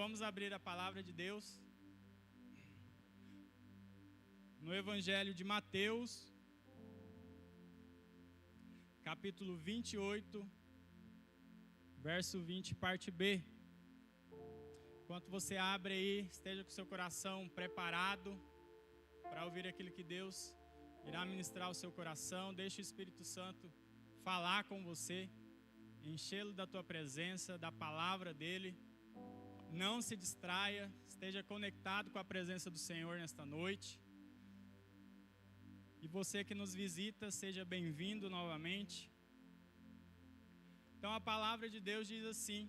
vamos abrir a palavra de Deus no Evangelho de Mateus, capítulo 28, verso 20, parte B. Enquanto você abre aí, esteja com seu coração preparado para ouvir aquilo que Deus irá ministrar ao seu coração. Deixe o Espírito Santo falar com você, enchê-lo da tua presença, da palavra dele. Não se distraia, esteja conectado com a presença do Senhor nesta noite. E você que nos visita, seja bem-vindo novamente. Então a palavra de Deus diz assim,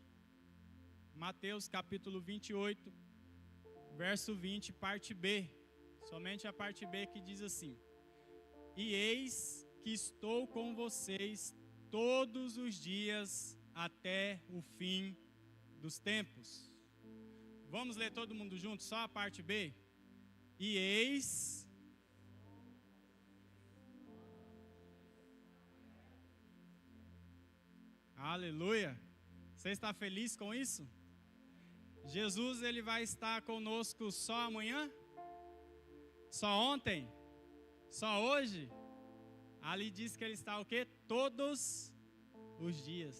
Mateus capítulo 28, verso 20, parte B. Somente a parte B que diz assim: E eis que estou com vocês todos os dias até o fim dos tempos. Vamos ler todo mundo junto, só a parte B? E eis... Aleluia! Você está feliz com isso? Jesus, ele vai estar conosco só amanhã? Só ontem? Só hoje? Ali diz que ele está o quê? Todos os dias.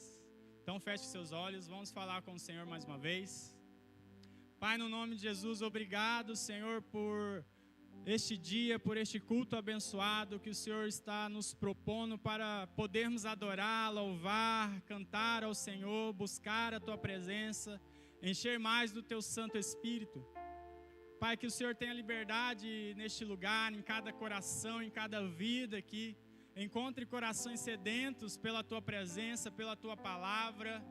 Então feche seus olhos, vamos falar com o Senhor mais uma vez. Pai, no nome de Jesus, obrigado, Senhor, por este dia, por este culto abençoado que o Senhor está nos propondo para podermos adorar, louvar, cantar ao Senhor, buscar a Tua presença, encher mais do Teu Santo Espírito. Pai, que o Senhor tenha liberdade neste lugar, em cada coração, em cada vida aqui. Encontre corações sedentos pela Tua presença, pela Tua palavra.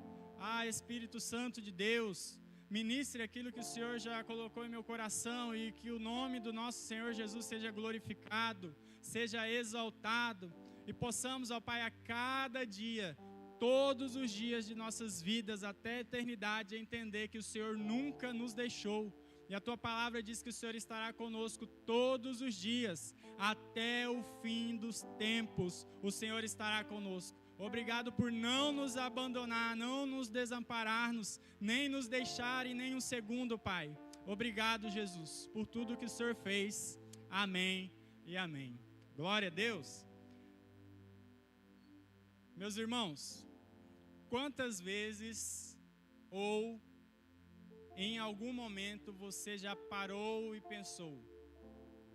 Espírito Santo de Deus, ministre aquilo que o Senhor já colocou em meu coração e que o nome do nosso Senhor Jesus seja glorificado, seja exaltado e possamos, ó Pai, a cada dia, todos os dias de nossas vidas até a eternidade, entender que o Senhor nunca nos deixou. E a Tua palavra diz que o Senhor estará conosco todos os dias, até o fim dos tempos, o Senhor estará conosco. Obrigado por não nos abandonar, não nos desampararmos, nem nos deixar em nenhum segundo, Pai. Obrigado, Jesus, por tudo que o Senhor fez. Amém e amém. Glória a Deus. Meus irmãos, quantas vezes ou em algum momento você já parou e pensou: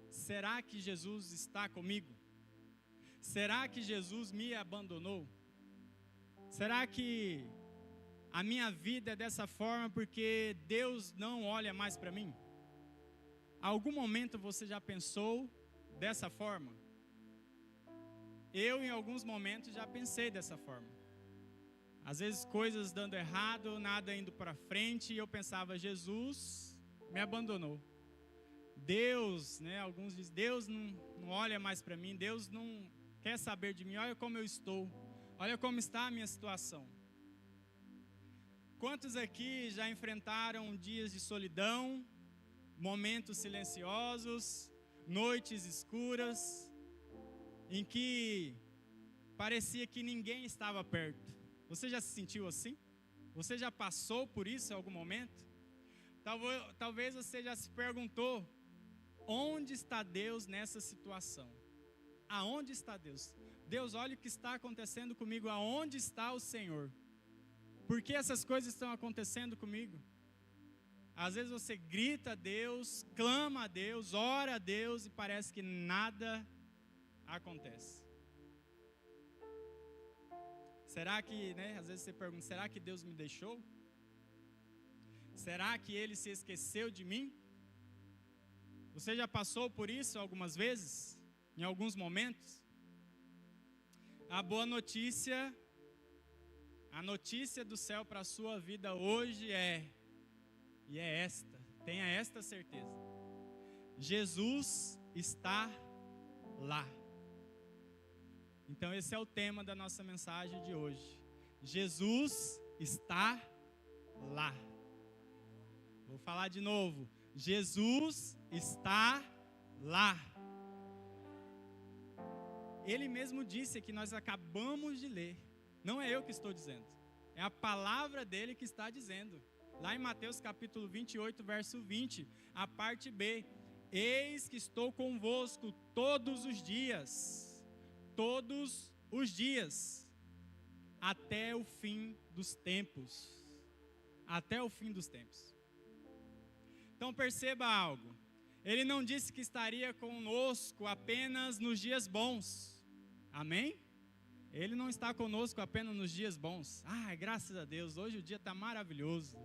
será que Jesus está comigo? Será que Jesus me abandonou? Será que a minha vida é dessa forma porque Deus não olha mais para mim? Algum momento você já pensou dessa forma? Eu, em alguns momentos, já pensei dessa forma. Às vezes coisas dando errado, nada indo para frente, e eu pensava: Jesus me abandonou. Deus, alguns dizem, Deus não olha mais para mim, Deus não quer saber de mim, olha como eu estou, olha como está a minha situação. Quantos aqui já enfrentaram dias de solidão, momentos silenciosos, noites escuras, em que parecia que ninguém estava perto? Você já se sentiu assim? Você já passou por isso em algum momento? Talvez você já se perguntou: onde está Deus nessa situação? Aonde está Deus? Deus, olha o que está acontecendo comigo. Aonde está o Senhor? Por que essas coisas estão acontecendo comigo? Às vezes você grita a Deus, clama a Deus, ora a Deus e parece que nada acontece. Será que, às vezes você pergunta: será que Deus me deixou? Será que Ele se esqueceu de mim? Você já passou por isso algumas vezes? Em alguns momentos? A boa notícia, a notícia do céu para a sua vida hoje tenha esta certeza: Jesus está lá. Então esse é o tema da nossa mensagem de hoje. Jesus está lá. Vou falar de novo. Jesus está lá. Ele mesmo disse que nós acabamos de ler. Não é eu que estou dizendo. É a palavra dele que está dizendo. Lá em Mateus capítulo 28, verso 20, a parte B. Eis que estou convosco todos os dias, até o fim dos tempos. Até o fim dos tempos. Então perceba algo. Ele não disse que estaria conosco apenas nos dias bons. Amém? Ele não está conosco apenas nos dias bons. Graças a Deus, hoje o dia está maravilhoso.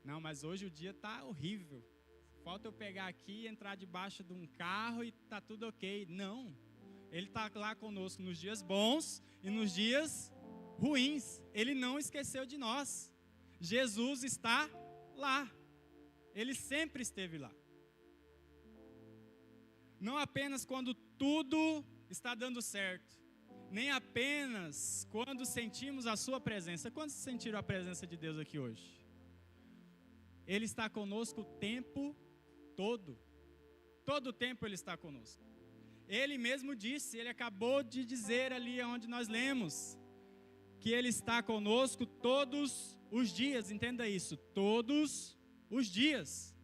Não, mas hoje o dia está horrível. Falta eu pegar aqui e entrar debaixo de um carro e está tudo ok. Não. Ele está lá conosco nos dias bons e nos dias ruins. Ele não esqueceu de nós. Jesus está lá. Ele sempre esteve lá. Não apenas quando tudo está dando certo, nem apenas quando sentimos a sua presença. Quantos sentiram a presença de Deus aqui hoje? Ele está conosco o tempo todo. Todo o tempo Ele está conosco. Ele mesmo disse, Ele acabou de dizer ali onde nós lemos, que Ele está conosco todos os dias. Entenda isso, todos os dias.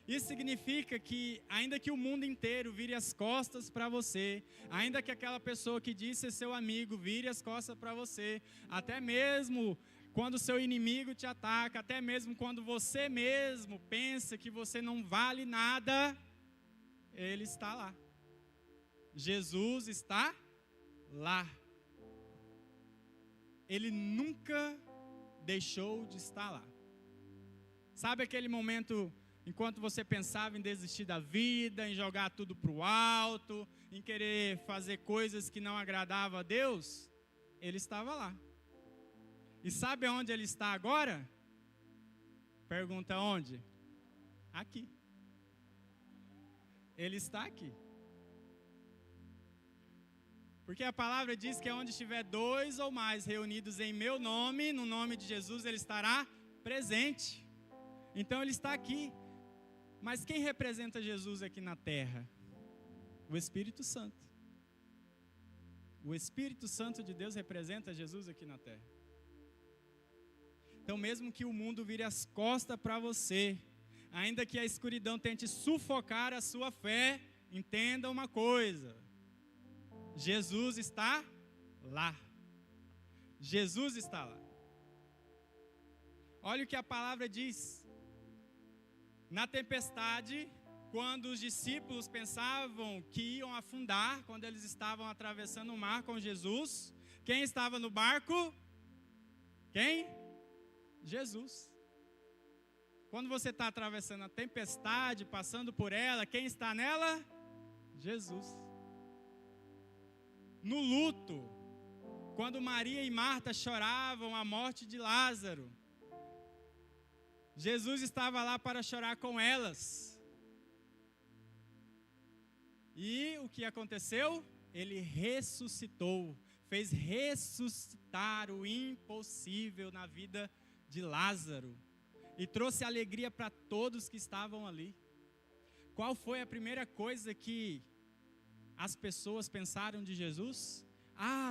Isso significa que, ainda que o mundo inteiro vire as costas para você, ainda que aquela pessoa que disse ser seu amigo vire as costas para você, até mesmo quando o seu inimigo te ataca, até mesmo quando você mesmo pensa que você não vale nada, Ele está lá. Jesus está lá. Ele nunca deixou de estar lá. Sabe aquele momento enquanto você pensava em desistir da vida, em jogar tudo para o alto, em querer fazer coisas que não agradavam a Deus? Ele estava lá. E sabe onde Ele está agora? Pergunta onde? Aqui. Ele está aqui. Porque a palavra diz que onde estiver 2 ou mais reunidos em meu nome, no nome de Jesus, Ele estará presente. Então Ele está aqui. Mas quem representa Jesus aqui na terra? O Espírito Santo. O Espírito Santo de Deus representa Jesus aqui na terra. Então, mesmo que o mundo vire as costas para você, ainda que a escuridão tente sufocar a sua fé, entenda uma coisa: Jesus está lá. Jesus está lá. Olha o que a palavra diz. Na tempestade, quando os discípulos pensavam que iam afundar, quando eles estavam atravessando o mar com Jesus, quem estava no barco? Quem? Jesus. Quando você está atravessando a tempestade, passando por ela, quem está nela? Jesus. No luto, quando Maria e Marta choravam a morte de Lázaro, Jesus estava lá para chorar com elas. E o que aconteceu? Ele ressuscitou, fez ressuscitar o impossível na vida de Lázaro e trouxe alegria para todos que estavam ali. Qual foi a primeira coisa que as pessoas pensaram de Jesus?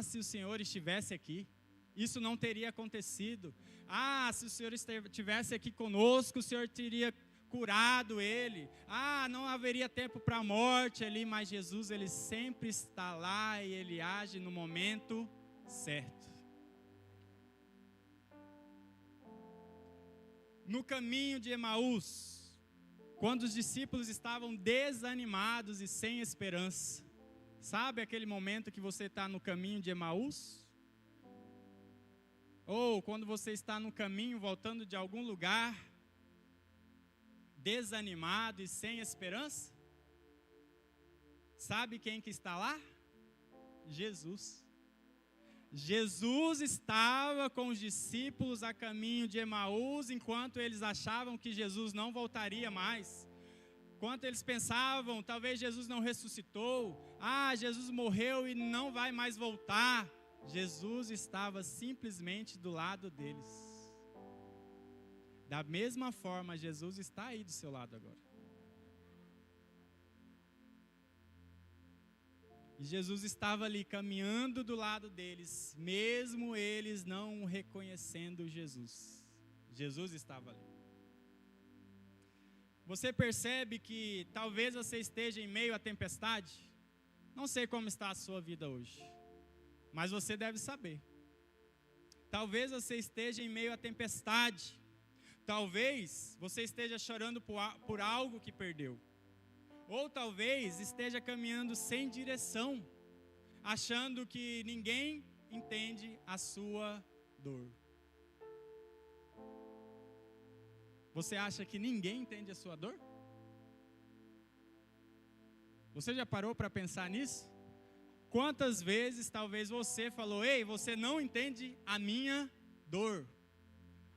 Se o Senhor estivesse aqui, isso não teria acontecido. Se o Senhor estivesse aqui conosco, o Senhor teria curado ele. Não haveria tempo para a morte ali, mas Jesus, Ele sempre está lá e Ele age no momento certo. No caminho de Emaús, quando os discípulos estavam desanimados e sem esperança, sabe aquele momento que você está no caminho de Emaús? Ou quando você está no caminho voltando de algum lugar, desanimado e sem esperança? Sabe quem que está lá? Jesus. Jesus estava com os discípulos a caminho de Emaús, enquanto eles achavam que Jesus não voltaria mais. Enquanto eles pensavam, talvez Jesus não ressuscitou, Jesus morreu e não vai mais voltar. Jesus estava simplesmente do lado deles. Da mesma forma, Jesus está aí do seu lado agora. E Jesus estava ali caminhando do lado deles, mesmo eles não reconhecendo Jesus. Jesus estava ali. Você percebe que talvez você esteja em meio à tempestade? Não sei como está a sua vida hoje, mas você deve saber. Talvez você esteja em meio à tempestade. Talvez você esteja chorando por algo que perdeu. Ou talvez esteja caminhando sem direção, achando que ninguém entende a sua dor. Você acha que ninguém entende a sua dor? Você já parou para pensar nisso? Quantas vezes talvez você falou: ei, você não entende a minha dor.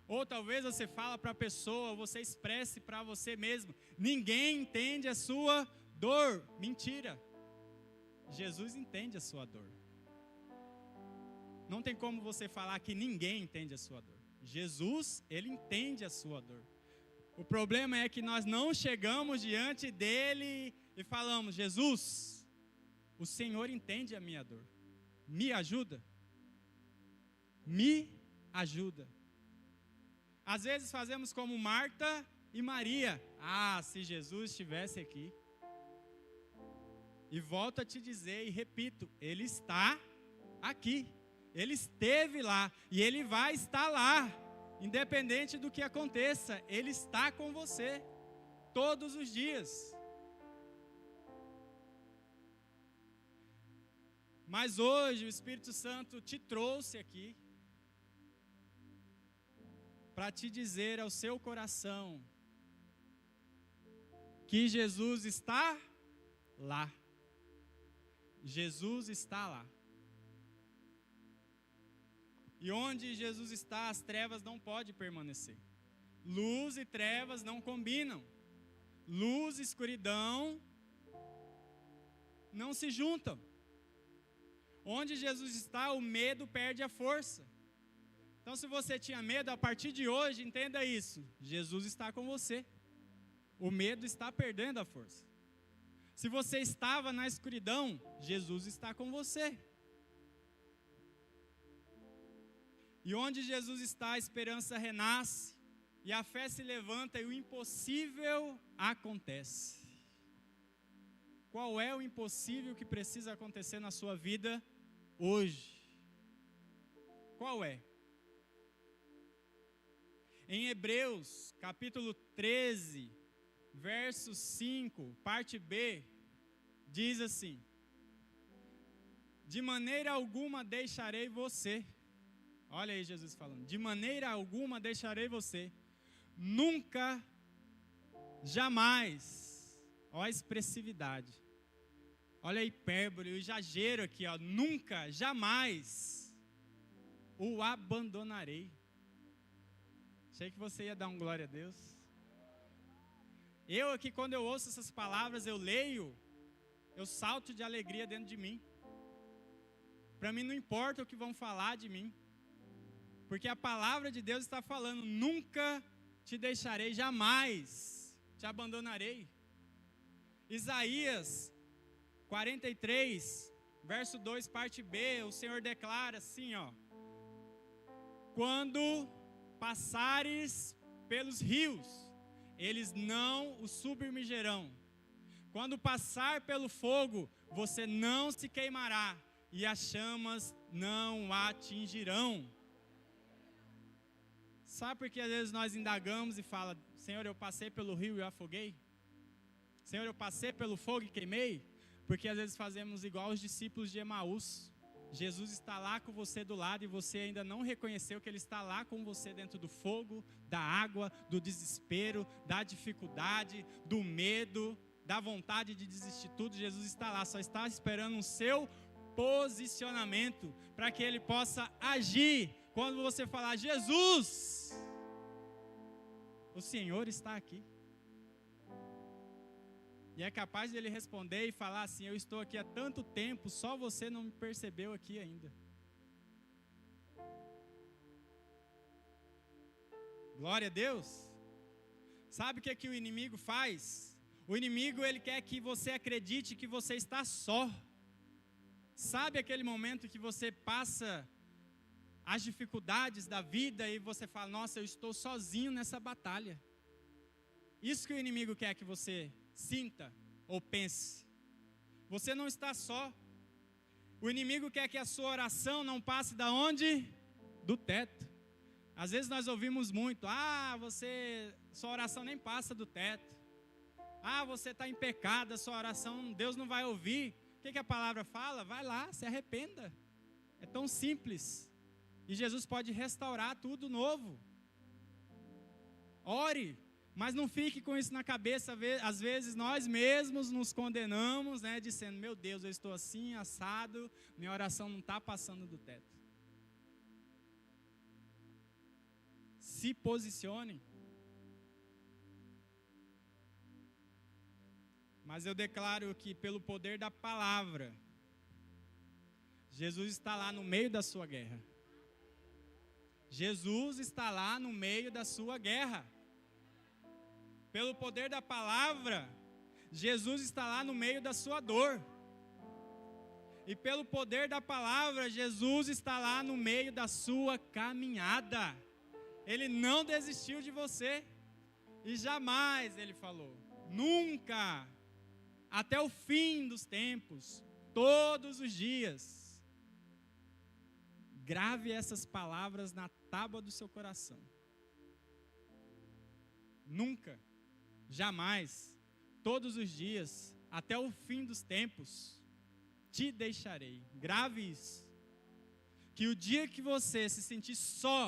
Ou talvez você fala para a pessoa, você expresse para você mesmo: ninguém entende a sua dor. Mentira. Jesus entende a sua dor. Não tem como você falar que ninguém entende a sua dor. Jesus, ele entende a sua dor. O problema é que nós não chegamos diante dele e falamos: Jesus, o Senhor entende a minha dor. Me ajuda. Me ajuda. Às vezes fazemos como Marta e Maria. Ah, se Jesus estivesse aqui. E volto a te dizer e repito, ele está aqui. Ele esteve lá e ele vai estar lá. Independente do que aconteça, ele está com você todos os dias. Mas hoje o Espírito Santo te trouxe aqui para te dizer ao seu coração que Jesus está lá. Jesus está lá. E onde Jesus está, as trevas não podem permanecer. Luz e trevas não combinam. Luz e escuridão não se juntam. Onde Jesus está, o medo perde a força. Então, se você tinha medo, a partir de hoje, entenda isso: Jesus está com você. O medo está perdendo a força. Se você estava na escuridão, Jesus está com você. E onde Jesus está, a esperança renasce, e a fé se levanta, e o impossível acontece. Qual é o impossível que precisa acontecer na sua vida hoje? Qual é? Em Hebreus, capítulo 13, verso 5, parte B, diz assim: de maneira alguma deixarei você. Olha aí Jesus falando: de maneira alguma deixarei você. Nunca, jamais. Olha a expressividade. Olha a hipérbole, o exagero aqui, ó. Nunca, jamais o abandonarei. Achei que você ia dar um glória a Deus. Eu aqui, quando eu ouço essas palavras, eu leio, eu salto de alegria dentro de mim. Para mim não importa o que vão falar de mim, porque a palavra de Deus está falando: nunca te deixarei, jamais te abandonarei. Isaías 43, verso 2, parte B, o Senhor declara assim, ó: quando passares pelos rios, eles não os submergerão. Quando passar pelo fogo, você não se queimará, e as chamas não atingirão. Sabe por que às vezes nós indagamos e falamos: Senhor, eu passei pelo rio e eu afoguei? Senhor, eu passei pelo fogo e queimei? Porque às vezes fazemos igual os discípulos de Emaús. Jesus está lá com você do lado e você ainda não reconheceu que Ele está lá com você dentro do fogo, da água, do desespero, da dificuldade, do medo, da vontade de desistir tudo. Jesus está lá, só está esperando o seu posicionamento para que Ele possa agir. Quando você falar: Jesus, o Senhor está aqui. E é capaz de Ele responder e falar assim: eu estou aqui há tanto tempo, só você não me percebeu aqui ainda. Glória a Deus. Sabe o que é que o inimigo faz? O inimigo, ele quer que você acredite que você está só. Sabe aquele momento que você passa as dificuldades da vida e você fala, nossa, eu estou sozinho nessa batalha. Isso que o inimigo quer que você sinta ou pense. Você não está só. O inimigo quer que a sua oração não passe da onde? Do teto. Às vezes nós ouvimos muito, sua oração nem passa do teto. Você está em pecado, a sua oração, Deus não vai ouvir. O que a palavra fala? Vai lá, se arrependa. É tão simples. E Jesus pode restaurar tudo novo. Ore, mas não fique com isso na cabeça. Às vezes nós mesmos nos condenamos, né, dizendo, meu Deus, eu estou assim, assado, minha oração não está passando do teto. Se posicione. Mas eu declaro que pelo poder da palavra, Jesus está lá no meio da sua guerra. Jesus está lá no meio da sua guerra. Pelo poder da palavra, Jesus está lá no meio da sua dor. E pelo poder da palavra, Jesus está lá no meio da sua caminhada. Ele não desistiu de você. E jamais, ele falou, nunca, até o fim dos tempos, todos os dias. Grave essas palavras na tábua do seu coração. Nunca, jamais, todos os dias, até o fim dos tempos, te deixarei. Grave isso. Que o dia que você se sentir só,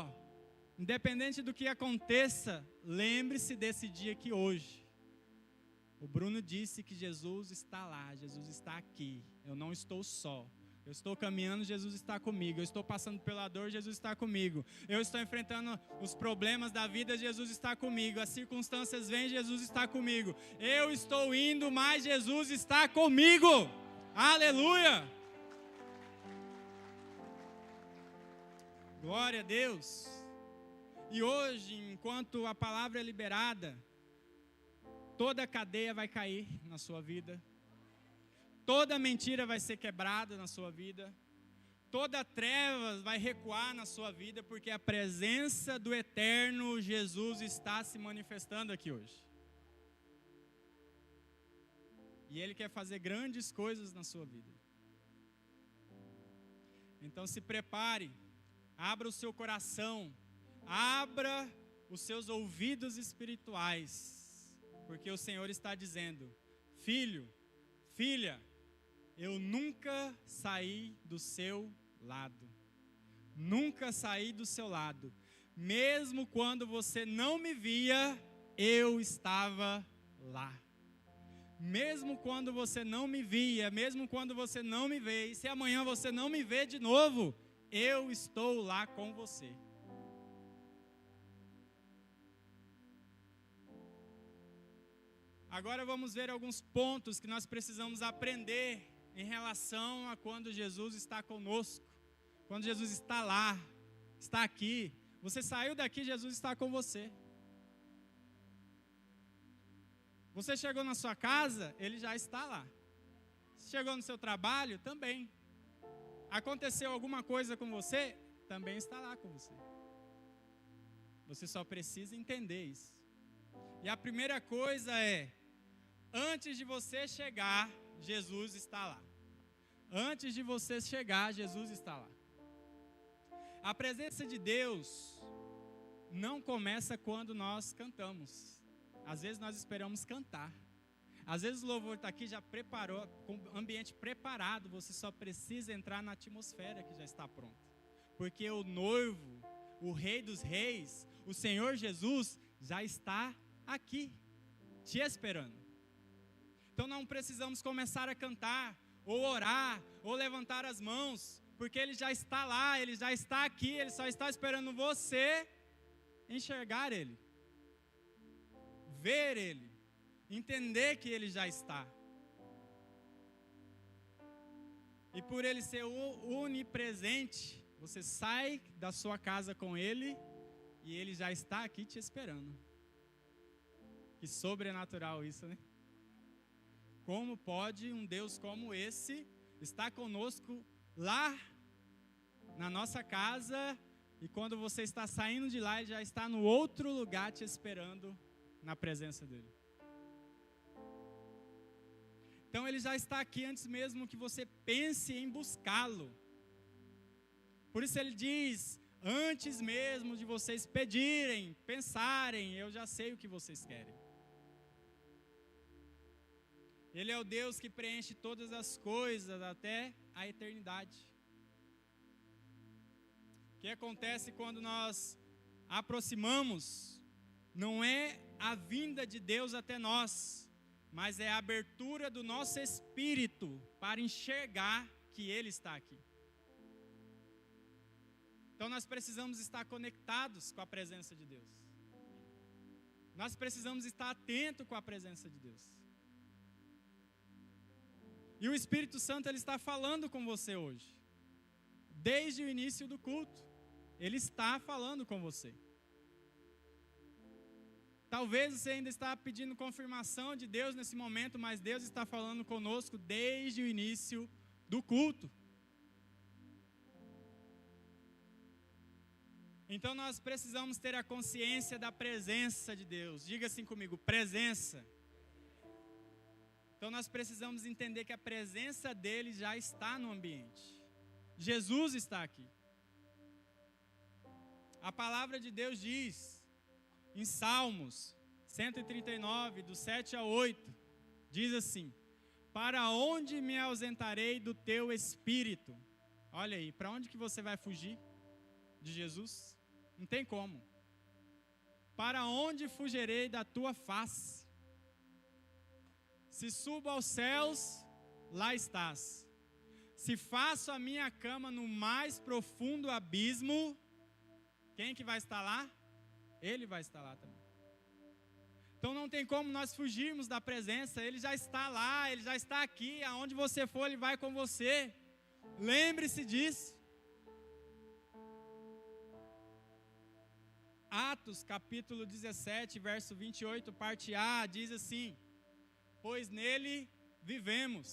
independente do que aconteça, lembre-se desse dia que hoje. O Bruno disse que Jesus está lá, Jesus está aqui. Eu não estou só. Eu estou caminhando, Jesus está comigo. Eu estou passando pela dor, Jesus está comigo. Eu estou enfrentando os problemas da vida, Jesus está comigo. As circunstâncias vêm, Jesus está comigo. Eu estou indo, mas Jesus está comigo. Aleluia! Glória a Deus. E hoje, enquanto a palavra é liberada, toda a cadeia vai cair na sua vida. Toda mentira vai ser quebrada na sua vida. Toda treva vai recuar na sua vida, porque a presença do eterno Jesus está se manifestando aqui hoje. E Ele quer fazer grandes coisas na sua vida. Então se prepare, abra o seu coração, abra os seus ouvidos espirituais, porque o Senhor está dizendo, filho, filha, eu nunca saí do seu lado. Nunca saí do seu lado. Mesmo quando você não me via, eu estava lá. Mesmo quando você não me via, mesmo quando você não me vê, e se amanhã você não me vê de novo, eu estou lá com você. Agora vamos ver alguns pontos que nós precisamos aprender em relação a quando Jesus está conosco, quando Jesus está lá, está aqui. Você saiu daqui, Jesus está com você. Você chegou na sua casa, Ele já está lá. Chegou no seu trabalho, também. Aconteceu alguma coisa com você, também está lá com você. Você só precisa entender isso. E a primeira coisa é, antes de você chegar, Jesus está lá. Antes de você chegar, Jesus está lá. A presença de Deus não começa quando nós cantamos. Às vezes nós esperamos cantar. Às vezes o louvor está aqui, já preparou, com o ambiente preparado, você só precisa entrar na atmosfera que já está pronta. Porque o noivo, o Rei dos Reis, o Senhor Jesus, já está aqui, te esperando. Então não precisamos começar a cantar, ou orar, ou levantar as mãos, porque Ele já está lá, Ele já está aqui, Ele só está esperando você enxergar Ele, ver Ele, entender que Ele já está. E por Ele ser onipresente, você sai da sua casa com Ele, e Ele já está aqui te esperando. Que sobrenatural isso, né? Como pode um Deus como esse estar conosco lá na nossa casa, E quando você está saindo de lá, Ele já está no outro lugar te esperando na presença dEle. Então Ele já está aqui antes mesmo que você pense em buscá-lo. Por isso Ele diz, antes mesmo de vocês pedirem, pensarem, eu já sei o que vocês querem. Ele é o Deus que preenche todas as coisas até a eternidade. O que acontece quando nós aproximamos, não é a vinda de Deus até nós, mas é a abertura do nosso espírito para enxergar que Ele está aqui. Então nós precisamos estar conectados com a presença de Deus. Nós precisamos estar atentos com a presença de Deus. E o Espírito Santo, Ele está falando com você hoje. Desde o início do culto, Ele está falando com você. Talvez você ainda está pedindo confirmação de Deus nesse momento, mas Deus está falando conosco desde o início do culto. Então nós precisamos ter a consciência da presença de Deus. Diga assim comigo, presença. Então nós precisamos entender que a presença dele já está no ambiente. Jesus está aqui. A palavra de Deus diz, em Salmos 139, do 7 ao 8, diz assim, para onde me ausentarei do teu Espírito? Olha aí, para onde que você vai fugir de Jesus? Não tem como. Para onde fugirei da tua face? Se subo aos céus, lá estás. Se faço a minha cama no mais profundo abismo, quem que vai estar lá? Ele vai estar lá também. Então não tem como nós fugirmos da presença, Ele já está lá, Ele já está aqui, aonde você for, Ele vai com você. Lembre-se disso. Atos capítulo 17, verso 28, parte A, diz assim, pois nele vivemos,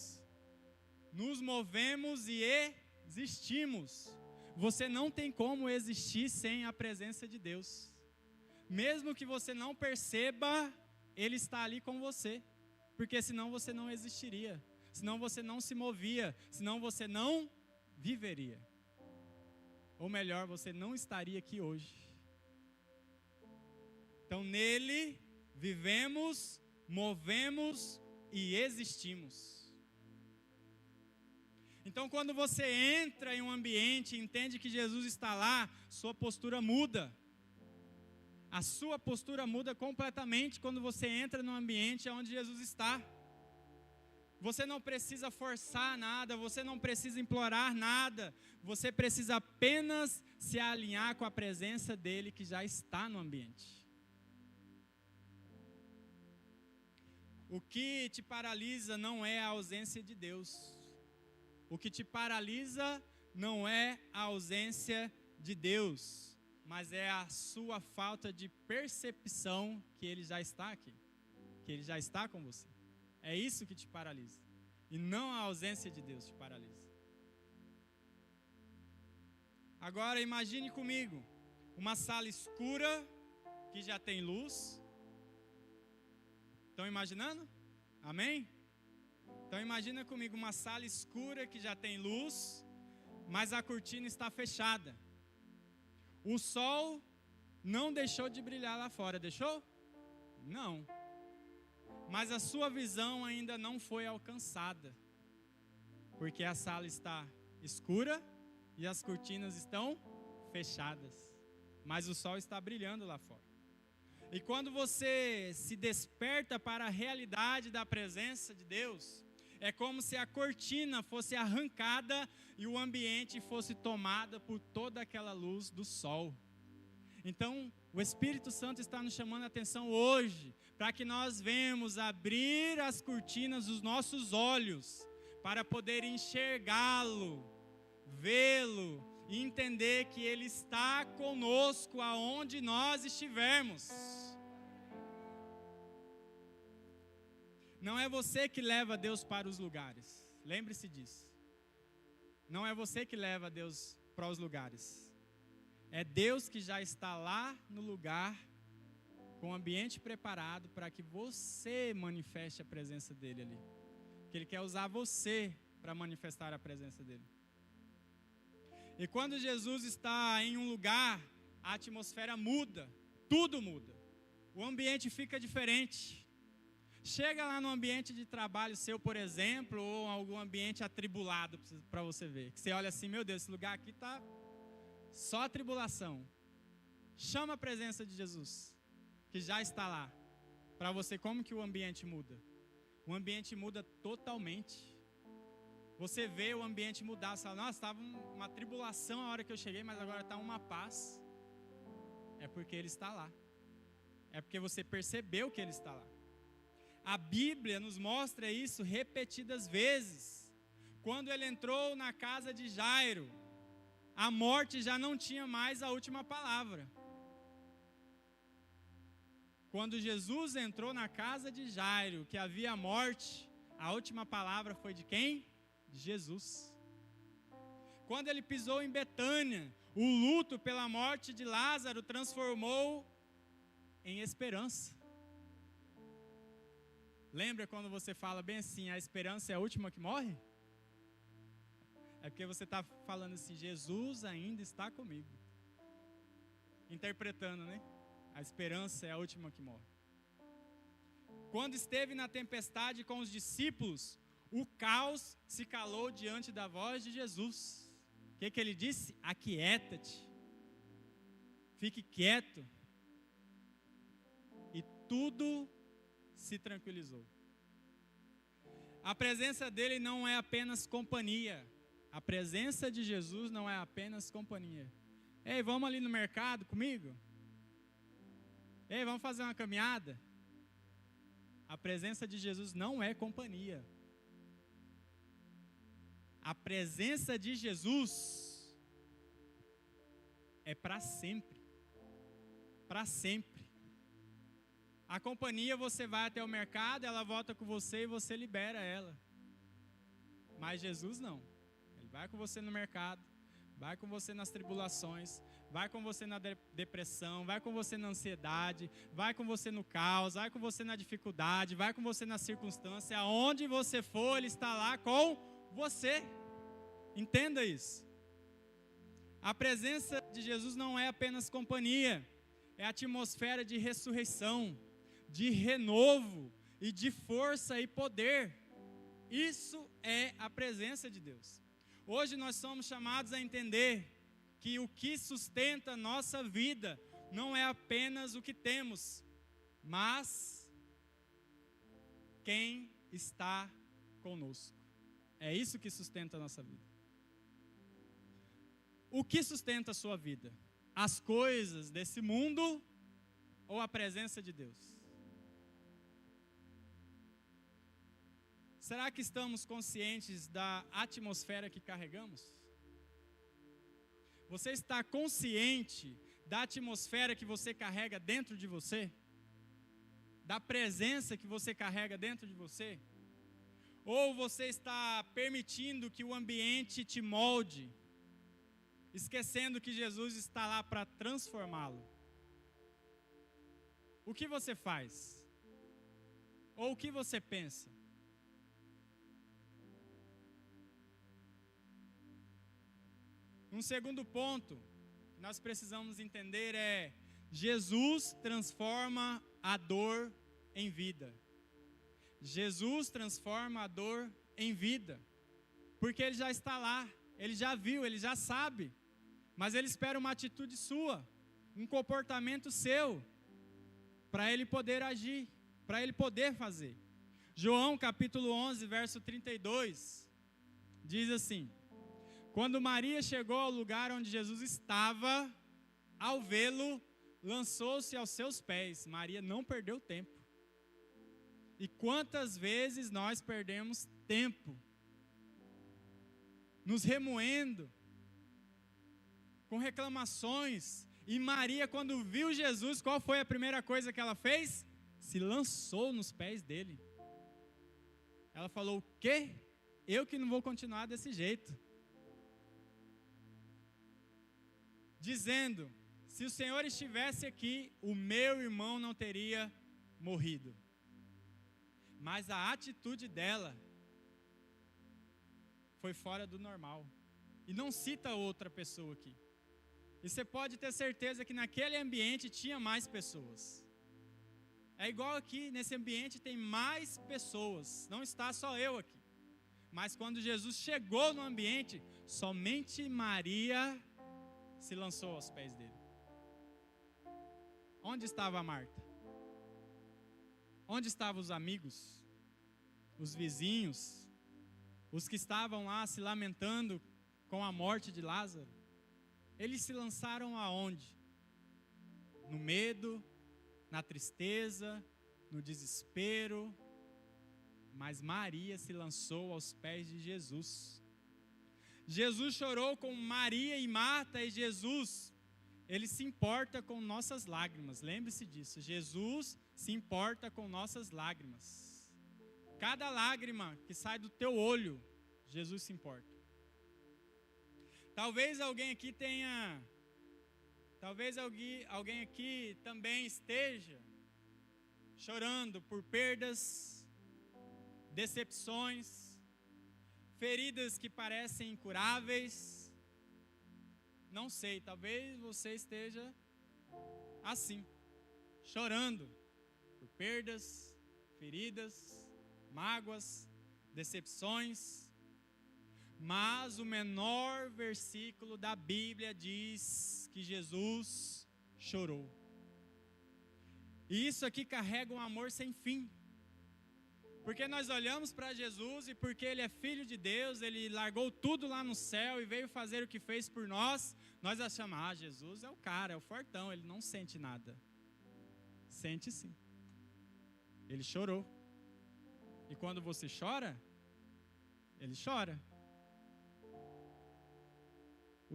nos movemos e existimos. Você não tem como existir sem a presença de Deus. Mesmo que você não perceba, Ele está ali com você. Porque senão você não existiria. Senão você não se movia. Senão você não viveria. Ou melhor, você não estaria aqui hoje. Então nele vivemos, movemos e existimos. Então quando você entra em um ambiente e entende que Jesus está lá, sua postura muda. A sua postura muda completamente quando você entra num ambiente onde Jesus está. Você não precisa forçar nada, você não precisa implorar nada. Você precisa apenas se alinhar com a presença dele que já está no ambiente. O que te paralisa não é a ausência de Deus. O que te paralisa não é a ausência de Deus, mas é a sua falta de percepção que Ele já está aqui, que Ele já está com você. É isso que te paralisa, e não a ausência de Deus te paralisa. Agora imagine comigo, uma sala escura, que já tem luz. Estão imaginando? Amém? Então imagina comigo uma sala escura que já tem luz, mas a cortina está fechada. O sol não deixou de brilhar lá fora, deixou? Não. Mas a sua visão ainda não foi alcançada, porque a sala está escura e as cortinas estão fechadas, mas o sol está brilhando lá fora. E quando você se desperta para a realidade da presença de Deus, é como se a cortina fosse arrancada e o ambiente fosse tomado por toda aquela luz do sol. Então, o Espírito Santo está nos chamando a atenção hoje, para que nós venhamos abrir as cortinas dos nossos olhos, para poder enxergá-lo, vê-lo e entender que Ele está conosco aonde nós estivermos. Não é você que leva Deus para os lugares. Lembre-se disso. Não é você que leva Deus para os lugares. É Deus que já está lá no lugar, com o ambiente preparado para que você manifeste a presença dele ali. Que ele quer usar você para manifestar a presença dele. E quando Jesus está em um lugar, a atmosfera muda, tudo muda. O ambiente fica diferente. Chega lá no ambiente de trabalho seu, por exemplo, ou algum ambiente atribulado para você ver. Que você olha assim, meu Deus, esse lugar aqui está só tribulação. Chama a presença de Jesus, que já está lá. Para você, como que o ambiente muda? O ambiente muda totalmente. Você vê o ambiente mudar, você fala, nossa, estava uma tribulação a hora que eu cheguei, mas agora está uma paz. É porque ele está lá. É porque você percebeu que ele está lá. A Bíblia nos mostra isso repetidas vezes. Quando ele entrou na casa de Jairo, a morte já não tinha mais a última palavra. Quando Jesus entrou na casa de Jairo, que havia morte, a última palavra foi de quem? De Jesus. Quando ele pisou em Betânia, o luto pela morte de Lázaro transformou em esperança. Lembra quando você fala bem assim, a esperança é a última que morre? É porque você está falando assim, Jesus ainda está comigo. Interpretando, né? A esperança é a última que morre. Quando esteve na tempestade com os discípulos, o caos se calou diante da voz de Jesus. O que ele disse? Aquieta-te. Fique quieto. E tudo se tranquilizou. A presença dele não é apenas companhia. A presença de Jesus não é apenas companhia. Ei, vamos ali no mercado comigo? Ei, vamos fazer uma caminhada? A presença de Jesus não é companhia. A presença de Jesus é para sempre. Para sempre. A companhia, você vai até o mercado, ela volta com você e você libera ela. Mas Jesus não. Ele vai com você no mercado, vai com você nas tribulações, vai com você na depressão, vai com você na ansiedade, vai com você no caos, vai com você na dificuldade, vai com você na circunstância. Aonde você for, Ele está lá com você. Entenda isso. A presença de Jesus não é apenas companhia, é atmosfera de ressurreição, de renovo e de força e poder. Isso é a presença de Deus. Hoje nós somos chamados a entender que o que sustenta a nossa vida não é apenas o que temos, mas quem está conosco. É isso que sustenta a nossa vida. O que sustenta a sua vida? As coisas desse mundo ou a presença de Deus? Será que estamos conscientes da atmosfera que carregamos? Você está consciente da atmosfera que você carrega dentro de você? Da presença que você carrega dentro de você? Ou você está permitindo que o ambiente te molde, esquecendo que Jesus está lá para transformá-lo? O que você faz? Ou o que você pensa? Um segundo ponto que nós precisamos entender é: Jesus transforma a dor em vida. Jesus transforma a dor em vida, porque Ele já está lá, Ele já viu, Ele já sabe, mas Ele espera uma atitude sua, um comportamento seu, para Ele poder agir, para Ele poder fazer. João capítulo 11, verso 32, diz assim: quando Maria chegou ao lugar onde Jesus estava, ao vê-lo, lançou-se aos seus pés. Maria não perdeu tempo. E quantas vezes nós perdemos tempo nos remoendo, com reclamações. E Maria, quando viu Jesus, qual foi a primeira coisa que ela fez? Se lançou nos pés dele. Ela falou: o quê? Eu que não vou continuar desse jeito. dizendo: se o Senhor estivesse aqui, o meu irmão não teria morrido. Mas a atitude dela foi fora do normal. E não cita outra pessoa aqui. E você pode ter certeza que naquele ambiente tinha mais pessoas. É igual aqui, nesse ambiente tem mais pessoas. Não está só eu aqui. Mas quando Jesus chegou no ambiente, somente Maria se lançou aos pés dele. Onde estava Marta? Onde estavam os amigos? Os vizinhos? Os que estavam lá se lamentando com a morte de Lázaro? Eles se lançaram aonde? No medo, na tristeza, no desespero. Mas Maria se lançou aos pés de Jesus. Jesus chorou com Maria e Marta, e Jesus, ele se importa com nossas lágrimas. Lembre-se disso. Jesus se importa com nossas lágrimas. Cada lágrima que sai do teu olho, Jesus se importa. Talvez alguém aqui alguém aqui também esteja chorando por perdas, decepções, feridas que parecem incuráveis. Não sei, talvez você esteja assim, chorando por perdas, feridas, mágoas, decepções. Mas o menor versículo da Bíblia diz que Jesus chorou. E isso aqui carrega um amor sem fim. Porque nós olhamos para Jesus e porque Ele é Filho de Deus, Ele largou tudo lá no céu e veio fazer o que fez por nós, nós achamos: Jesus é o cara, é o fortão, Ele não sente nada. Sente sim. Ele chorou. E quando você chora, Ele chora.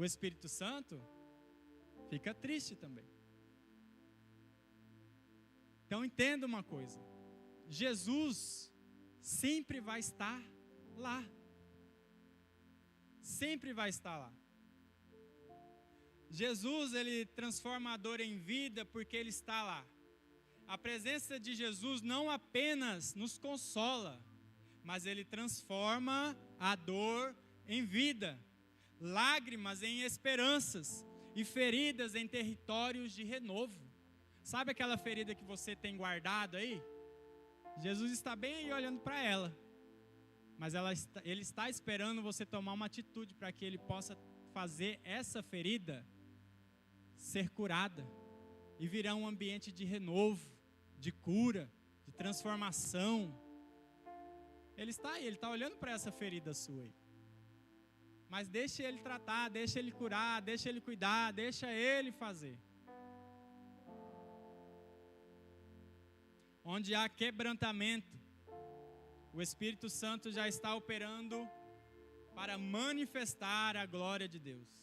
O Espírito Santo fica triste também. Então entenda uma coisa: Jesus sempre vai estar lá. Sempre vai estar lá. Jesus, ele transforma a dor em vida porque ele está lá. A presença de Jesus não apenas nos consola, mas ele transforma a dor em vida, lágrimas em esperanças e feridas em territórios de renovo. Sabe aquela ferida que você tem guardado aí? Jesus está bem aí olhando para ela, mas ele está esperando você tomar uma atitude para que ele possa fazer essa ferida ser curada e virar um ambiente de renovo, de cura, de transformação. Ele está aí, ele está olhando para essa ferida sua aí. Mas deixa ele tratar, deixa ele curar, deixa ele cuidar, deixa ele fazer. Onde há quebrantamento, o Espírito Santo já está operando para manifestar a glória de Deus.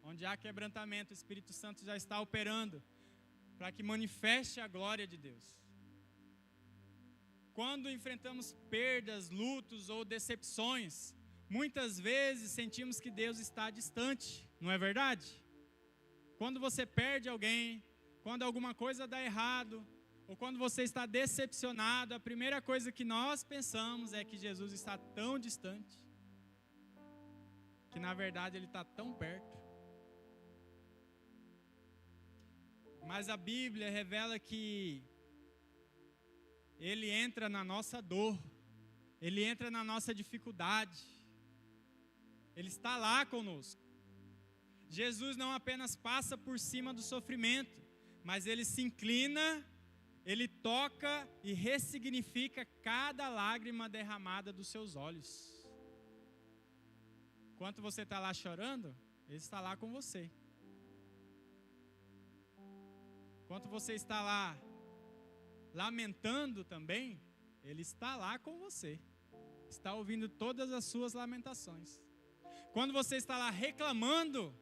Onde há quebrantamento, o Espírito Santo já está operando para que manifeste a glória de Deus. Quando enfrentamos perdas, lutos ou decepções, muitas vezes sentimos que Deus está distante, não é verdade? Quando você perde alguém, quando alguma coisa dá errado, ou quando você está decepcionado, a primeira coisa que nós pensamos é que Jesus está tão distante, que na verdade Ele está tão perto. Mas a Bíblia revela que Ele entra na nossa dor, Ele entra na nossa dificuldade, Ele está lá conosco. Jesus não apenas passa por cima do sofrimento, mas Ele se inclina, Ele toca e ressignifica cada lágrima derramada dos seus olhos. Enquanto você está lá chorando, Ele está lá com você. Enquanto você está lá lamentando também, Ele está lá com você. Está ouvindo todas as suas lamentações. Quando você está lá reclamando,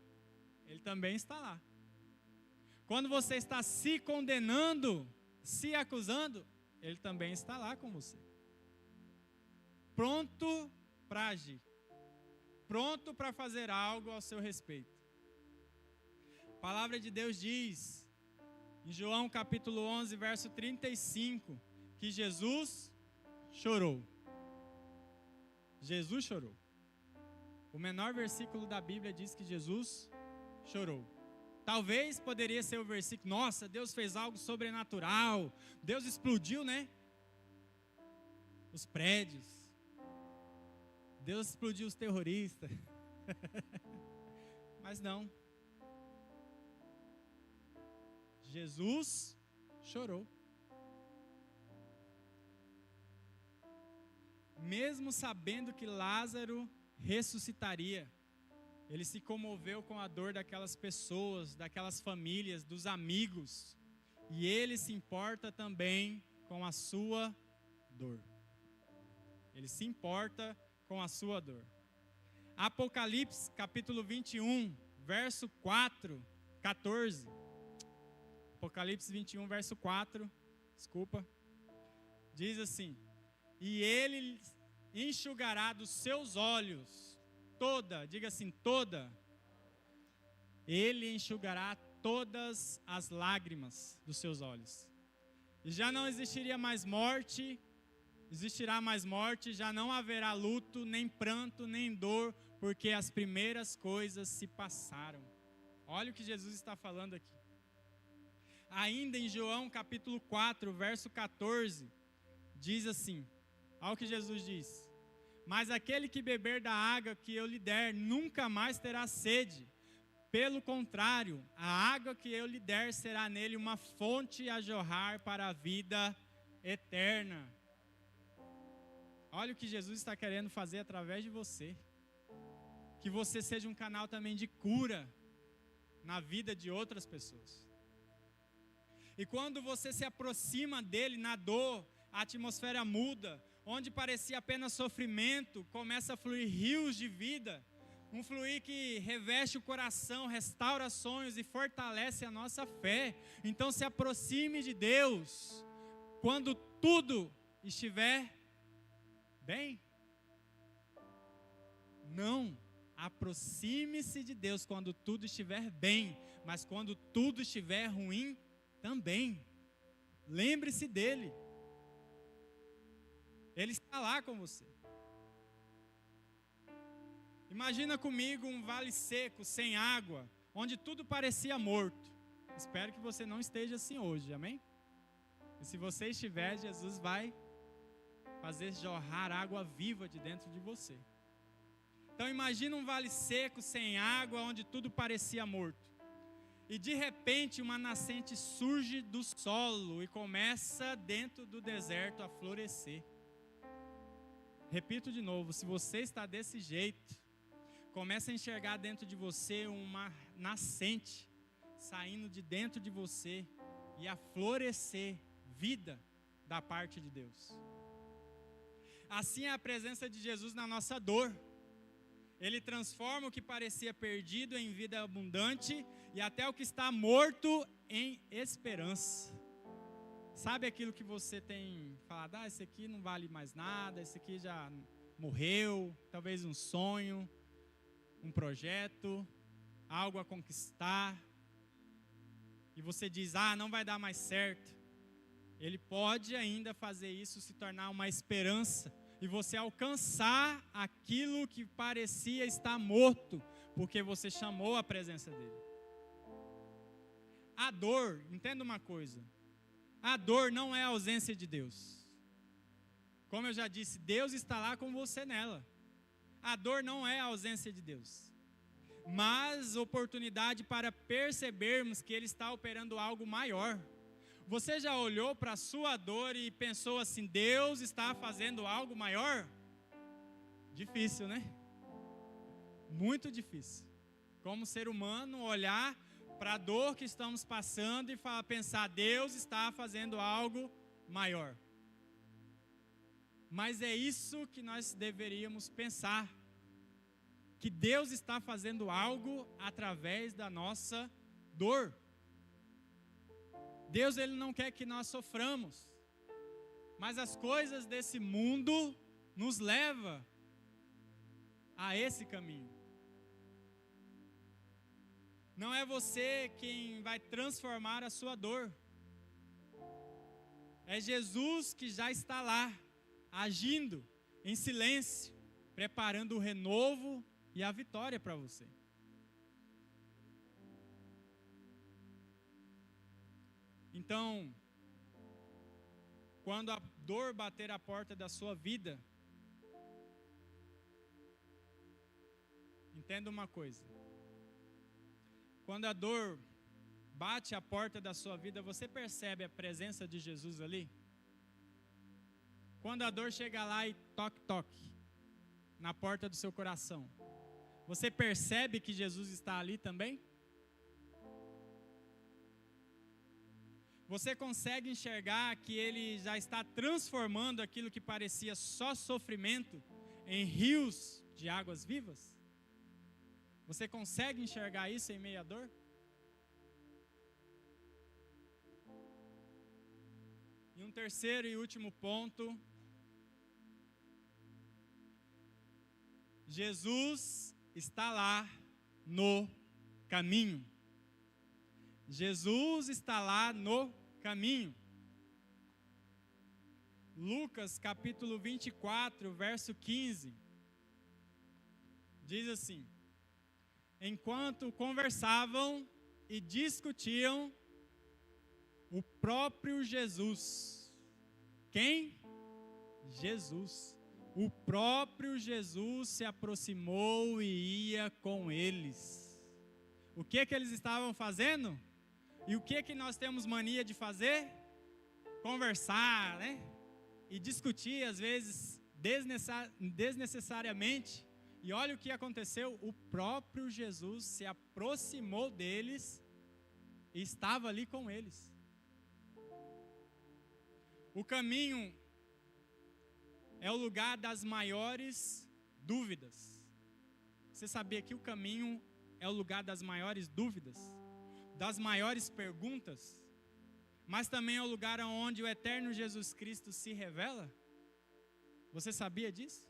Ele também está lá. Quando você está se condenando, se acusando, Ele também está lá com você. Pronto para agir. Pronto para fazer algo ao seu respeito. A palavra de Deus diz, em João capítulo 11, verso 35, que Jesus chorou. Jesus chorou. O menor versículo da Bíblia diz que Jesus chorou. Talvez poderia ser o versículo, nossa, Deus fez algo sobrenatural, Deus explodiu, né? Os prédios, Deus explodiu os terroristas. Mas não. Jesus chorou. Mesmo sabendo que Lázaro ressuscitaria, ele se comoveu com a dor daquelas pessoas, daquelas famílias, dos amigos. E ele se importa também com a sua dor. Ele se importa com a sua dor. Apocalipse capítulo 21, verso 14. Apocalipse 21, verso 4. Desculpa. Diz assim: e ele enxugará dos seus olhos toda, diga assim, toda. Ele enxugará todas as lágrimas dos seus olhos. E já não existirá mais morte, já não haverá luto, nem pranto, nem dor, porque as primeiras coisas se passaram. Olha o que Jesus está falando aqui. Ainda em João capítulo 4, verso 14, diz assim, olha o que Jesus diz: mas aquele que beber da água que eu lhe der, nunca mais terá sede. Pelo contrário, a água que eu lhe der será nele uma fonte a jorrar para a vida eterna. Olha o que Jesus está querendo fazer através de você. Que você seja um canal também de cura na vida de outras pessoas. E quando você se aproxima dele na dor, a atmosfera muda. Onde parecia apenas sofrimento, começa a fluir rios de vida. Um fluir que reveste o coração, restaura sonhos e fortalece a nossa fé. Então se aproxime de Deus quando tudo estiver bem. Não, aproxime-se de Deus quando tudo estiver bem, mas quando tudo estiver ruim também. Lembre-se dele. Ele está lá com você. Imagina comigo um vale seco, sem água, onde tudo parecia morto. Espero que você não esteja assim hoje, amém? E se você estiver, Jesus vai fazer jorrar água viva de dentro de você. Então imagina um vale seco, sem água, onde tudo parecia morto. E de repente uma nascente surge do solo e começa dentro do deserto a florescer. Repito de novo, se você está desse jeito, comece a enxergar dentro de você uma nascente saindo de dentro de você e a florescer vida da parte de Deus. Assim é a presença de Jesus na nossa dor. Ele transforma o que parecia perdido em vida abundante e até o que está morto em esperança. Sabe aquilo que você tem falado, esse aqui não vale mais nada, esse aqui já morreu, talvez um sonho, um projeto, algo a conquistar, e você diz, não vai dar mais certo. Ele pode ainda fazer isso se tornar uma esperança, e você alcançar aquilo que parecia estar morto, porque você chamou a presença dele. A dor, entenda uma coisa, a dor não é a ausência de Deus. Como eu já disse, Deus está lá com você nela. A dor não é a ausência de Deus, mas oportunidade para percebermos que Ele está operando algo maior. Você já olhou para a sua dor e pensou assim, Deus está fazendo algo maior? Difícil, né? Muito difícil. Como ser humano, olhar para a dor que estamos passando e pensar, Deus está fazendo algo maior. Mas é isso que nós deveríamos pensar, que Deus está fazendo algo através da nossa dor. Deus, Ele não quer que nós soframos, mas as coisas desse mundo nos levam a esse caminho. Não é você quem vai transformar a sua dor. É Jesus que já está lá, agindo em silêncio, preparando o renovo e a vitória para você. Então, quando a dor bater a porta da sua vida, entenda uma coisa. Quando a dor bate a porta da sua vida, você percebe a presença de Jesus ali? Quando a dor chega lá e toque na porta do seu coração, você percebe que Jesus está ali também? Você consegue enxergar que Ele já está transformando aquilo que parecia só sofrimento em rios de águas vivas? Você consegue enxergar isso em meio à dor? E um terceiro e último ponto. Jesus está lá no caminho. Jesus está lá no caminho. Lucas capítulo 24, verso 15. Diz assim: enquanto conversavam e discutiam, o próprio Jesus. Quem? Jesus. O próprio Jesus se aproximou e ia com eles. O que eles estavam fazendo? E o que nós temos mania de fazer? Conversar, né? E discutir, às vezes, desnecessariamente. E olha o que aconteceu. O próprio Jesus se aproximou deles e estava ali com eles. O caminho é o lugar das maiores dúvidas. Você sabia que o caminho é o lugar das maiores dúvidas, das maiores perguntas, mas também é o lugar onde o eterno Jesus Cristo se revela? Você sabia disso?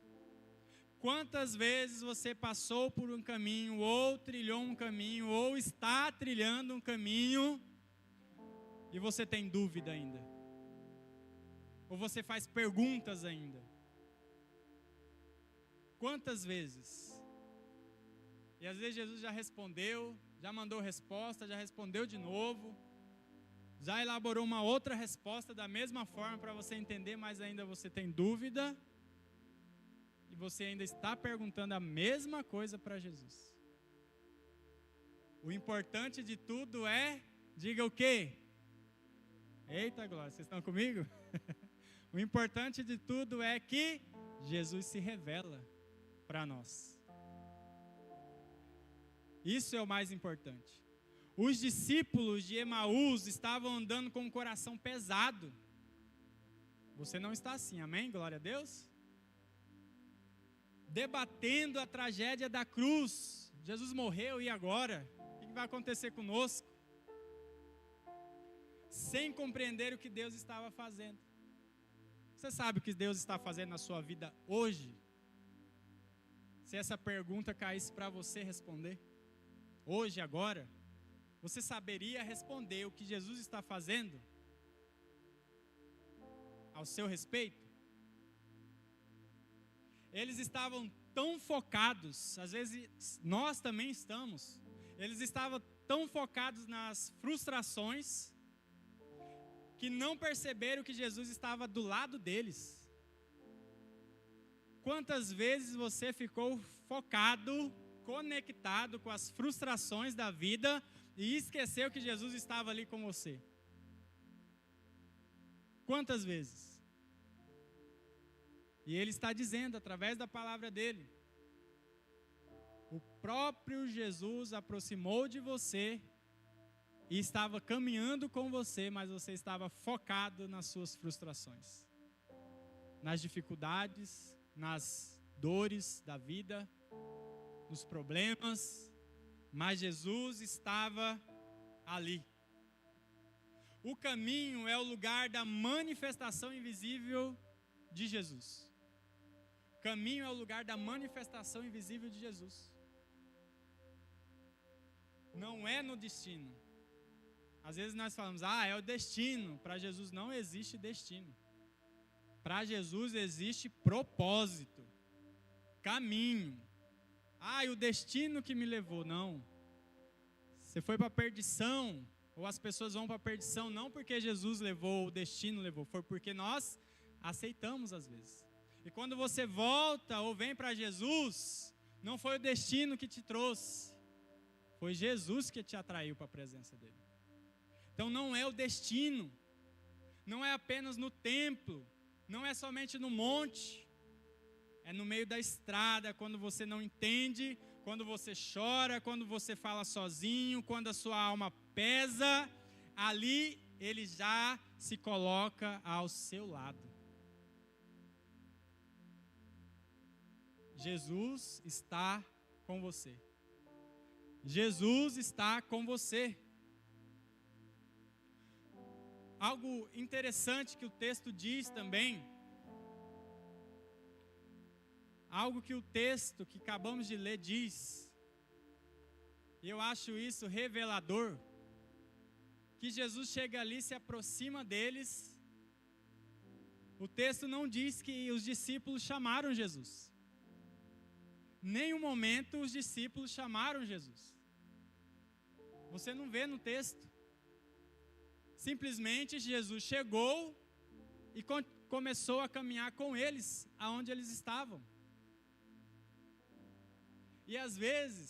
Quantas vezes você passou por um caminho, ou trilhou um caminho, ou está trilhando um caminho, e você tem dúvida ainda? Ou você faz perguntas ainda? Quantas vezes? E às vezes Jesus já respondeu, já mandou resposta, já respondeu de novo, já elaborou uma outra resposta da mesma forma para você entender, mas ainda você tem dúvida, e você ainda está perguntando a mesma coisa para Jesus. O importante de tudo é, diga o quê? Eita glória, vocês estão comigo? O importante de tudo é que Jesus se revela para nós. Isso é o mais importante. Os discípulos de Emaús estavam andando com o coração pesado. Você não está assim, amém? Glória a Deus. Debatendo a tragédia da cruz. Jesus morreu, e agora? O que vai acontecer conosco? Sem compreender o que Deus estava fazendo. Você sabe o que Deus está fazendo na sua vida hoje? Se essa pergunta caísse para você responder, hoje, agora, você saberia responder o que Jesus está fazendo ao seu respeito? Eles estavam tão focados, às vezes nós também estamos, eles estavam tão focados nas frustrações, que não perceberam que Jesus estava do lado deles. Quantas vezes você ficou focado, conectado com as frustrações da vida e esqueceu que Jesus estava ali com você? Quantas vezes? E Ele está dizendo através da palavra dele: o próprio Jesus aproximou de você e estava caminhando com você, mas você estava focado nas suas frustrações, nas dificuldades, nas dores da vida, nos problemas, mas Jesus estava ali. O caminho é o lugar da manifestação invisível de Jesus. O caminho é o lugar da manifestação invisível de Jesus. não é no destino. Às vezes nós falamos, é o destino. Para Jesus não existe destino. Para Jesus existe propósito, caminho. E o destino que me levou. Não. Você foi para a perdição, ou as pessoas vão para a perdição, não porque Jesus levou, o destino levou, foi porque nós aceitamos às vezes. E quando você volta ou vem para Jesus, não foi o destino que te trouxe, foi Jesus que te atraiu para a presença dele. Então não é o destino, não é apenas no templo, não é somente no monte, é no meio da estrada, quando você não entende, quando você chora, quando você fala sozinho, quando a sua alma pesa, ali ele já se coloca ao seu lado. Jesus está com você. Jesus está com você. Algo interessante que o texto diz também, algo que o texto que acabamos de ler diz, e eu acho isso revelador, que Jesus chega ali, se aproxima deles. O texto não diz que os discípulos chamaram Jesus. Nenhum momento os discípulos chamaram Jesus. Você não vê no texto. Simplesmente Jesus chegou e começou a caminhar com eles, aonde eles estavam. E às vezes,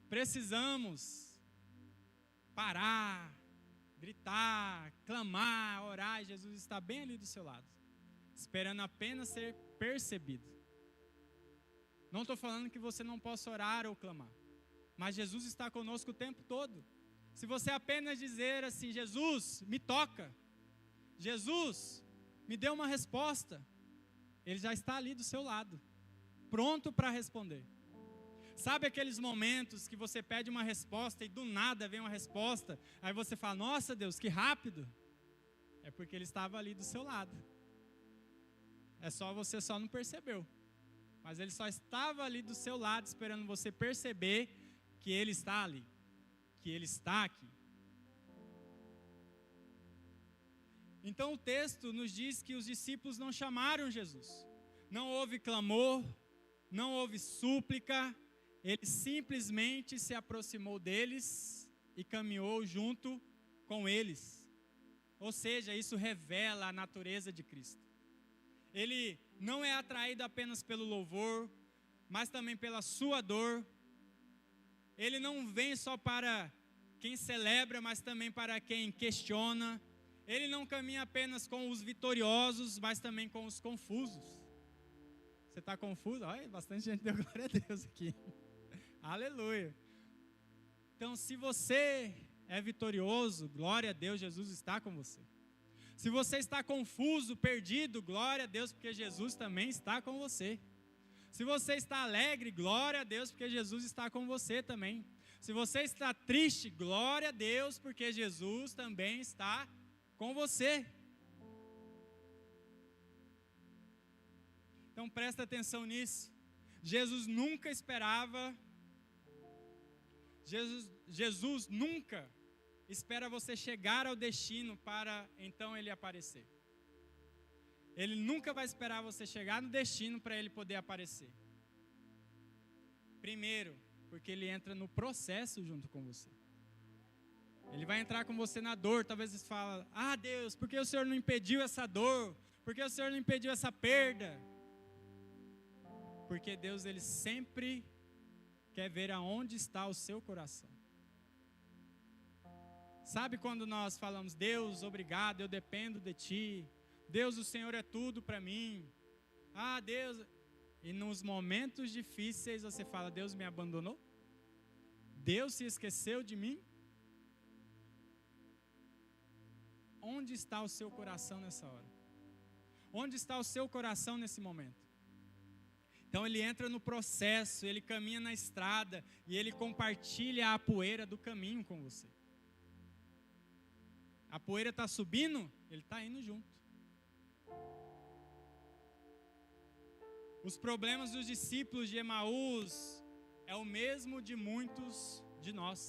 precisamos parar, gritar, clamar, orar, e Jesus está bem ali do seu lado, esperando apenas ser percebido. Não estou falando que você não possa orar ou clamar, mas Jesus está conosco o tempo todo. Se você apenas dizer assim, Jesus, me toca, Jesus, me dê uma resposta, Ele já está ali do seu lado, pronto para responder. Sabe aqueles momentos que você pede uma resposta e do nada vem uma resposta, aí você fala, nossa Deus, que rápido. É porque Ele estava ali do seu lado. Você só não percebeu. Mas Ele só estava ali do seu lado, esperando você perceber que Ele está ali, que Ele está aqui. Então o texto nos diz que os discípulos não chamaram Jesus. Não houve clamor, não houve súplica. Ele simplesmente se aproximou deles e caminhou junto com eles. Ou seja, isso revela a natureza de Cristo. Ele não é atraído apenas pelo louvor, mas também pela sua dor. Ele não vem só para quem celebra, mas também para quem questiona. Ele não caminha apenas com os vitoriosos, mas também com os confusos. Você está confuso? Olha, bastante gente deu glória a Deus aqui. Aleluia. Então, se você é vitorioso, glória a Deus, Jesus está com você. Se você está confuso, perdido, glória a Deus, porque Jesus também está com você. Se você está alegre, glória a Deus, porque Jesus está com você também. Se você está triste, glória a Deus, porque Jesus também está com você. Então presta atenção nisso. Jesus nunca espera você chegar ao destino para então Ele aparecer. Ele nunca vai esperar você chegar no destino para Ele poder aparecer. Primeiro, porque Ele entra no processo junto com você. Ele vai entrar com você na dor. Talvez você fale, Deus, por que o Senhor não impediu essa dor? Por que o Senhor não impediu essa perda? Porque Deus, Ele sempre quer ver aonde está o seu coração. Sabe quando nós falamos, Deus, obrigado, eu dependo de Ti. Deus, o Senhor é tudo para mim. Deus. E nos momentos difíceis você fala, Deus me abandonou? Deus se esqueceu de mim? Onde está o seu coração nessa hora? Onde está o seu coração nesse momento? Então ele entra no processo, ele caminha na estrada e ele compartilha a poeira do caminho com você. A poeira está subindo, ele está indo junto. Os problemas dos discípulos de Emaús é o mesmo de muitos de nós.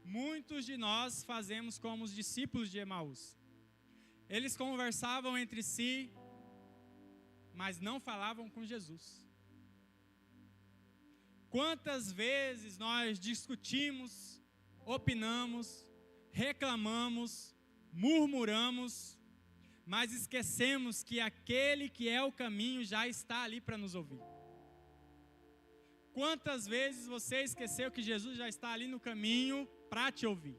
Muitos de nós fazemos como os discípulos de Emaús. Eles conversavam entre si, mas não falavam com Jesus. Quantas vezes nós discutimos, opinamos, reclamamos, murmuramos, mas esquecemos que aquele que é o caminho já está ali para nos ouvir. Quantas vezes você esqueceu que Jesus já está ali no caminho para te ouvir?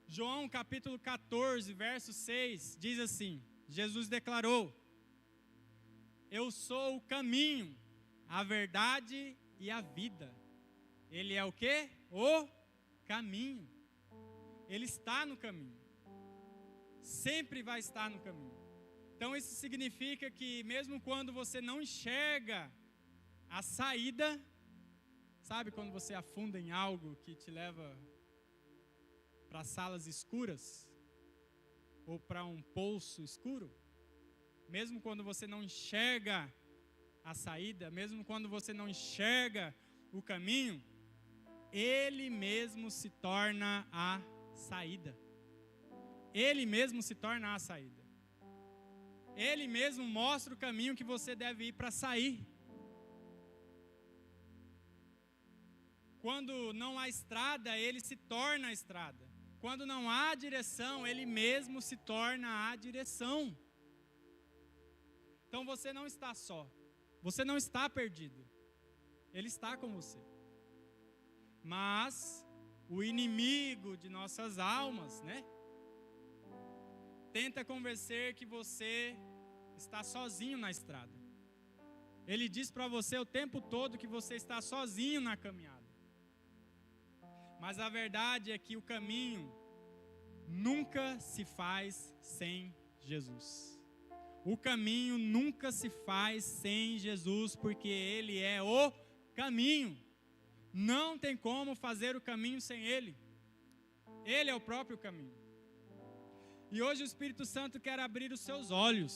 João capítulo 14, verso 6, diz assim, Jesus declarou: eu sou o caminho, a verdade e a vida. Ele é o quê? O caminho. Ele está no caminho. Sempre vai estar no caminho. Então isso significa que mesmo quando você não enxerga a saída, sabe quando você afunda em algo que te leva para salas escuras? Ou para um poço escuro? Mesmo quando você não enxerga a saída, mesmo quando você não enxerga o caminho, Ele mesmo se torna a saída. Ele mesmo se torna a saída. Ele mesmo mostra o caminho que você deve ir para sair. Quando não há estrada, Ele se torna a estrada. Quando não há direção, Ele mesmo se torna a direção. Então você não está só. Você não está perdido. Ele está com você. Mas o inimigo de nossas almas, né? Tenta convencer que você está sozinho na estrada. Ele diz para você o tempo todo que você está sozinho na caminhada. Mas a verdade é que o caminho nunca se faz sem Jesus. O caminho nunca se faz sem Jesus, porque Ele é o caminho. Não tem como fazer o caminho sem Ele. Ele é o próprio caminho. E hoje o Espírito Santo quer abrir os seus olhos.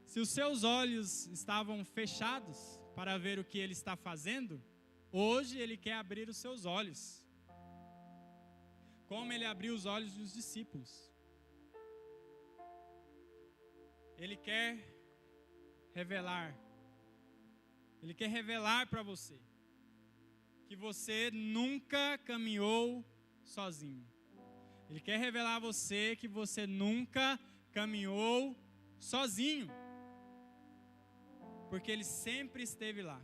Se os seus olhos estavam fechados para ver o que Ele está fazendo, hoje Ele quer abrir os seus olhos. Como Ele abriu os olhos dos discípulos. Ele quer revelar. Ele quer revelar para você que você nunca caminhou sozinho. Ele quer revelar a você que você nunca caminhou sozinho. Porque Ele sempre esteve lá.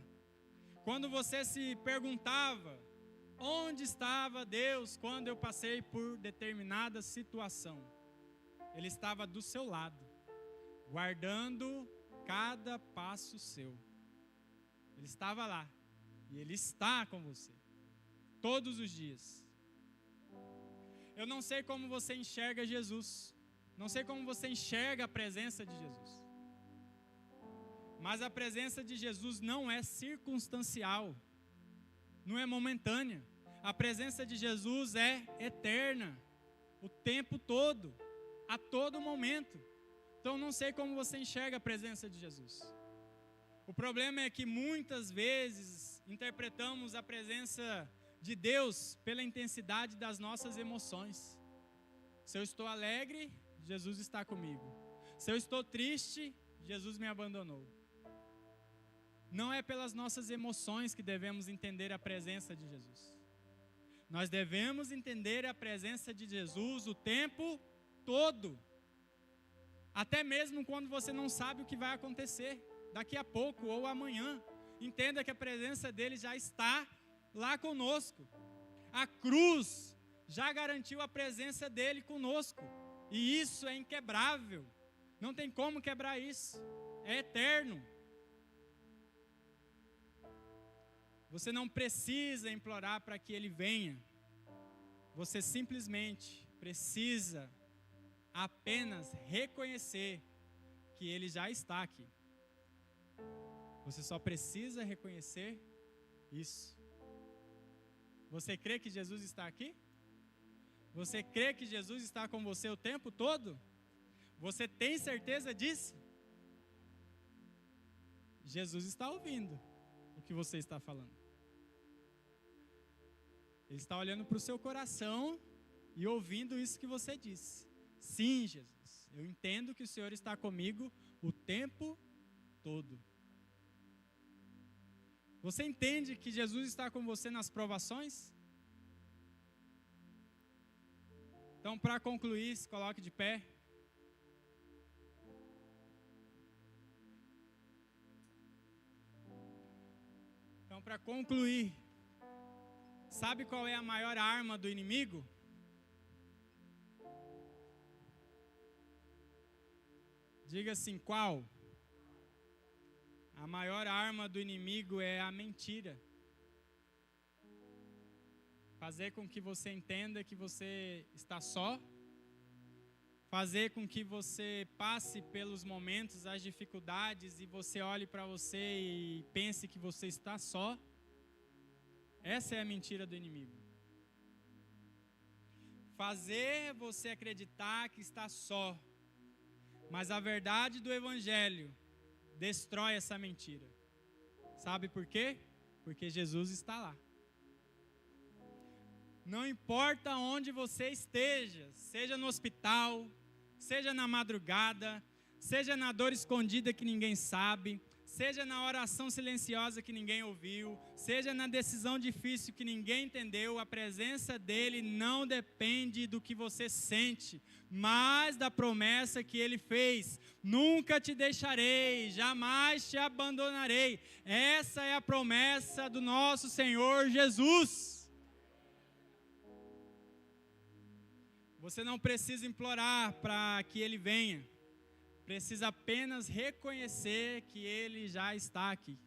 Quando você se perguntava, onde estava Deus quando eu passei por determinada situação? Ele estava do seu lado, guardando cada passo seu. Ele estava lá. E Ele está com você. Todos os dias. Eu não sei como você enxerga Jesus. Não sei como você enxerga a presença de Jesus. Mas a presença de Jesus não é circunstancial. Não é momentânea. A presença de Jesus é eterna. O tempo todo. A todo momento. Então não sei como você enxerga a presença de Jesus. O problema é que muitas vezes interpretamos a presença de Deus pela intensidade das nossas emoções. Se eu estou alegre, Jesus está comigo. Se eu estou triste, Jesus me abandonou. Não é pelas nossas emoções que devemos entender a presença de Jesus. Nós devemos entender a presença de Jesus o tempo todo. Até mesmo quando você não sabe o que vai acontecer, daqui a pouco ou amanhã. Entenda que a presença dele já está lá conosco. A cruz já garantiu a presença dele conosco. E isso é inquebrável. Não tem como quebrar isso. É eterno. Você não precisa implorar para que ele venha. Você simplesmente precisa apenas reconhecer que ele já está aqui. Você só precisa reconhecer isso. Você crê que Jesus está aqui? Você crê que Jesus está com você o tempo todo? Você tem certeza disso? Jesus está ouvindo o que você está falando. Ele está olhando para o seu coração e ouvindo isso que você disse. Sim, Jesus, eu entendo que o Senhor está comigo o tempo todo. Você entende que Jesus está com você nas provações? Então, para concluir, se coloque de pé. Então, para concluir, sabe qual é a maior arma do inimigo? Diga assim, qual? A maior arma do inimigo é a mentira. Fazer com que você entenda que você está só. Fazer com que você passe pelos momentos, as dificuldades, e você olhe para você e pense que você está só. Essa é a mentira do inimigo. Fazer você acreditar que está só. Mas a verdade do Evangelho destrói essa mentira. Sabe por quê? Porque Jesus está lá. Não importa onde você esteja, seja no hospital, seja na madrugada, seja na dor escondida que ninguém sabe, seja na oração silenciosa que ninguém ouviu, seja na decisão difícil que ninguém entendeu, a presença dele não depende do que você sente, mas da promessa que ele fez. Nunca te deixarei, jamais te abandonarei. Essa é a promessa do nosso Senhor Jesus. Você não precisa implorar para que ele venha. Precisa apenas reconhecer que ele já está aqui.